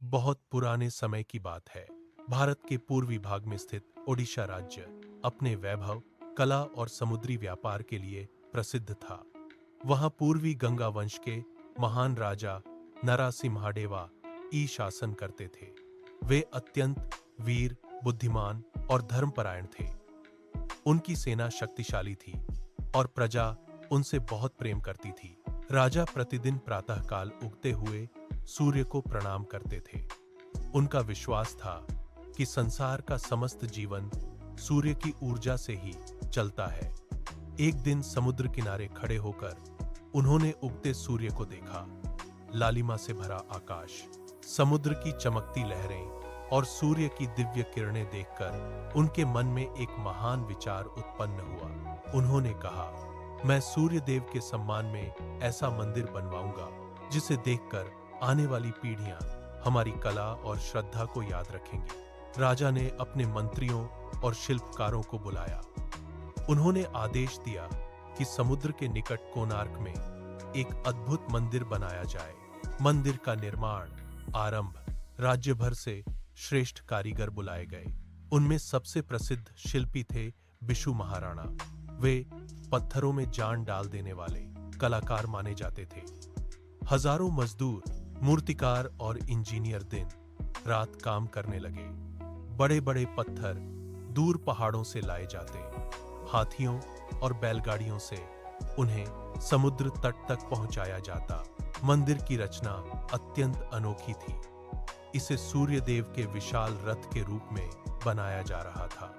बहुत पुराने समय की बात है। भारत के पूर्वी भाग में स्थित ओडिशा राज्य अपने वैभव, कला और समुद्री व्यापार के लिए प्रसिद्ध था। वहां पूर्वी गंगा वंश के महान राजा नरासिम्हादेवा ई शासन करते थे। वे अत्यंत वीर, बुद्धिमान और धर्मपरायण थे। उनकी सेना शक्तिशाली थी और प्रजा उनसे बहुत प्रेम करती थी। राजा प्रतिदिन प्रातःकाल उगते हुए सूर्य को प्रणाम करते थे। उनका विश्वास था कि संसार का समस्त जीवन सूर्य की ऊर्जा से ही चलता है। एक दिन समुद्र किनारे खड़े होकर उन्होंने उगते सूर्य को देखा। लालिमा से भरा आकाश, समुद्र की चमकती लहरें और सूर्य की दिव्य किरणें देखकर उनके मन में एक महान विचार उत्पन्न हुआ। उन्होंने कहा, मैं सूर्य देव के सम्मान में ऐसा मंदिर बनवाऊंगा जिसे देखकर आने वाली पीढ़ियां हमारी कला और श्रद्धा को याद रखेंगी। राजा ने अपने मंत्रियों और शिल्पकारों को बुलाया। उन्होंने आदेश दिया कि समुद्र के निकट कोणार्क में एक अद्भुत मंदिर बनाया जाए। मंदिर का निर्माण आरंभ राज्य भर से श्रेष्ठ कारीगर बुलाए गए। उनमें सबसे प्रसिद्ध शिल्पी थे बिशु महाराणा। वे पत्थरों में जान डाल देने वाले कलाकार माने जाते थे। हजारों मजदूर, मूर्तिकार और इंजीनियर दिन रात काम करने लगे। बड़े बड़े पत्थर दूर पहाड़ों से लाए जाते। हाथियों और बैलगाड़ियों से उन्हें समुद्र तट तक पहुंचाया जाता। मंदिर की रचना अत्यंत अनोखी थी। इसे सूर्य देव के विशाल रथ के रूप में बनाया जा रहा था।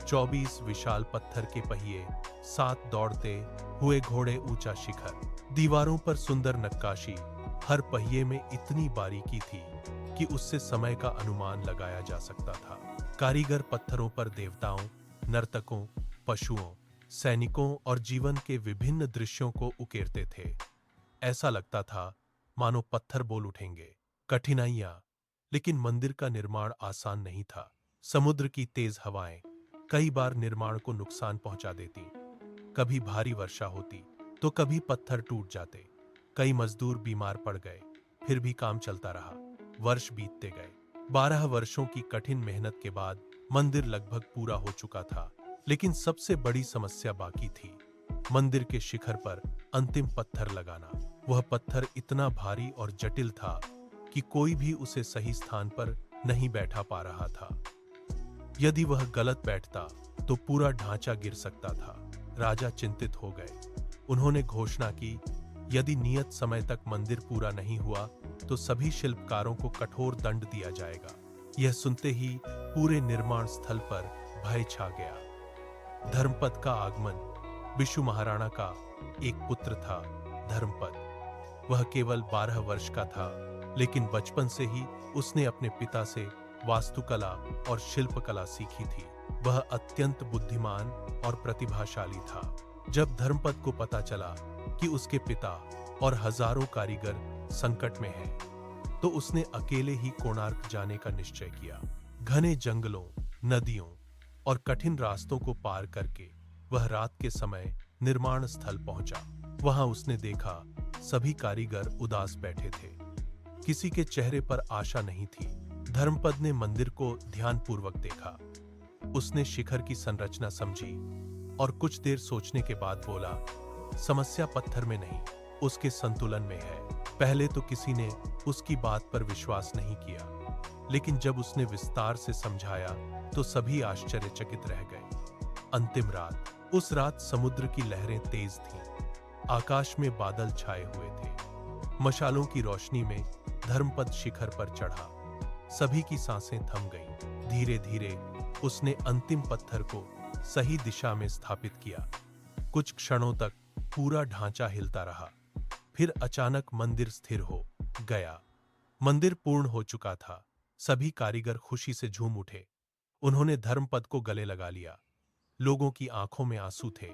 24 विशाल पत्थर के पहिए, 7 दौड़ते हुए घोड़े, ऊंचा शिखर, दीवारों पर सुंदर नक्काशी। हर पहिए में इतनी बारीकी थी कि उससे समय का अनुमान लगाया जा सकता था। कारीगर पत्थरों पर देवताओं, नर्तकों, पशुओं, सैनिकों और जीवन के विभिन्न दृश्यों को उकेरते थे। ऐसा लगता था मानो पत्थर बोल उठेंगे। कठिनाइयां, लेकिन मंदिर का निर्माण आसान नहीं था। समुद्र की तेज हवाएं कई बार निर्माण को नुकसान पहुंचा देती। कभी भारी वर्षा होती तो कभी पत्थर टूट जाते। कई मजदूर बीमार पड़ गए, फिर भी काम चलता रहा। वर्ष बीतते गए। 12 वर्षों की कठिन मेहनत के बाद मंदिर लगभग पूरा हो चुका था। लेकिन सबसे बड़ी समस्या बाकी थी, मंदिर के शिखर पर अंतिम पत्थर लगाना। वह पत्थर इतना भारी और जटिल था कि कोई भी उसे सही स्थान पर नहीं बैठा पा रहा था। यदि वह गलत बैठता तो पूरा ढांचा गिर सकता था। राजा चिंतित हो गए। उन्होंने घोषणा की, यदि नियत समय तक मंदिर पूरा नहीं हुआ तो सभी शिल्पकारों को कठोर दंड दिया जाएगा। यह सुनते ही पूरे निर्माण स्थल पर भय छा गया। धर्मपद का आगमन। बिशु महाराणा का एक पुत्र था, धर्मपद। वह केवल 12 वर्ष का था, लेकिन बचपन से ही उसने अपने पिता से वास्तुकला और शिल्पकला सीखी थी। वह अत्यंत बुद्धिमान और प्रतिभाशाली था। जब धर्मपद को पता चला कि उसके पिता और हजारों कारीगर संकट में हैं, तो उसने अकेले ही कोणार्क जाने का निश्चय किया। घने जंगलों, नदियों और कठिन रास्तों को पार करके वह रात के समय निर्माण स्थल पहुंचा। वहां उसने देखा सभी कारीगर उदास बैठे थे। किसी के चेहरे पर आशा नहीं थी। धर्मपद ने मंदिर को ध्यानपूर्वक देखा। उसने शिखर की संरचना समझी और कुछ देर सोचने के बाद बोला, समस्या पत्थर में नहीं, उसके संतुलन में है। पहले तो किसी ने उसकी बात पर विश्वास नहीं किया, लेकिन जब उसने विस्तार से समझाया तो सभी आश्चर्यचकित रह गए। अंतिम रात। उस रात समुद्र की लहरें तेज थीं। आकाश में बादल छाए हुए थे। मशालों की रोशनी में धर्मपद शिखर पर चढ़ा। सभी की सांसें थम गईं। धीरे धीरे उसने अंतिम पत्थर को सही दिशा में स्थापित किया। कुछ क्षणों तक पूरा ढांचा हिलता रहा। फिर अचानक मंदिर स्थिर हो गया। मंदिर पूर्ण हो चुका था। सभी कारीगर खुशी से झूम उठे। उन्होंने धर्मपद को गले लगा लिया। लोगों की आंखों में आंसू थे।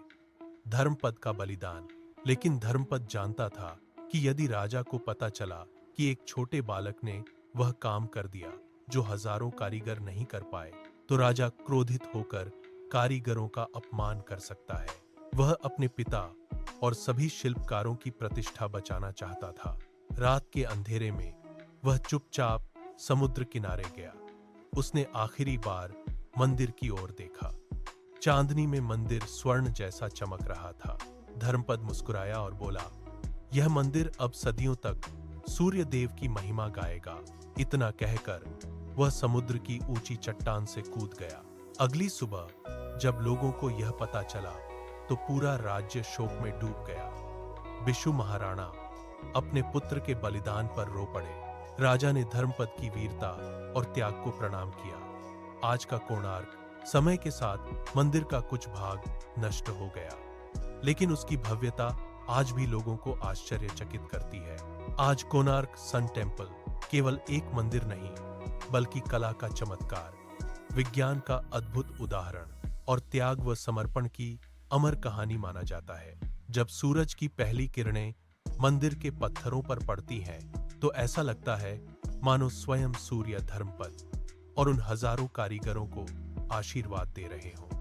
धर्मपद का बलिदान। लेकिन धर्मपद जानता था कि यदि राजा को पता चला कि एक छोटे बालक ने वह काम कर दिया जो हजारों कारीगर नहीं कर पाए, तो राजा क्रोधित होकर कारीगरों का अपमान कर सकता है। वह अपने पिता और सभी शिल्पकारों की प्रतिष्ठा बचाना चाहता था। रात के अंधेरे में वह चुपचाप समुद्र किनारे गया। उसने आखिरी बार मंदिर की ओर देखा। चांदनी में मंदिर स्वर्ण जैसा चमक रहा था। धर्मपद मुस्कुराया और बोला, यह मंदिर अब सदियों तक सूर्य देव की महिमा गाएगा। इतना कहकर वह समुद्र की ऊंची चट्टान से कूद गया। अगली सुबह जब लोगों को यह पता चला तो पूरा राज्य शोक में डूब गया। बिशु महाराणा अपने पुत्र के बलिदान पर रो पड़े। राजा ने धर्मपद की वीरता और त्याग को प्रणाम किया। आज का कोणार्क समय के साथ मंदिर का कुछ भाग नष्ट हो गया, लेकिन उसकी भव्यता आज भी लोगों को आश्चर्यचकित करती है। आज कोणार्क सन टेम्पल केवल एक मंदिर नहीं, बल्कि कला का चमत्कार, विज्ञान का अद्भुत उदाहरण और त्याग व समर्पण की अमर कहानी माना जाता है। जब सूरज की पहली किरणें मंदिर के पत्थरों पर पड़ती हैं, तो ऐसा लगता है मानो स्वयं सूर्य धर्मपद और उन हजारों कारीगरों को आशीर्वाद दे रहे हों।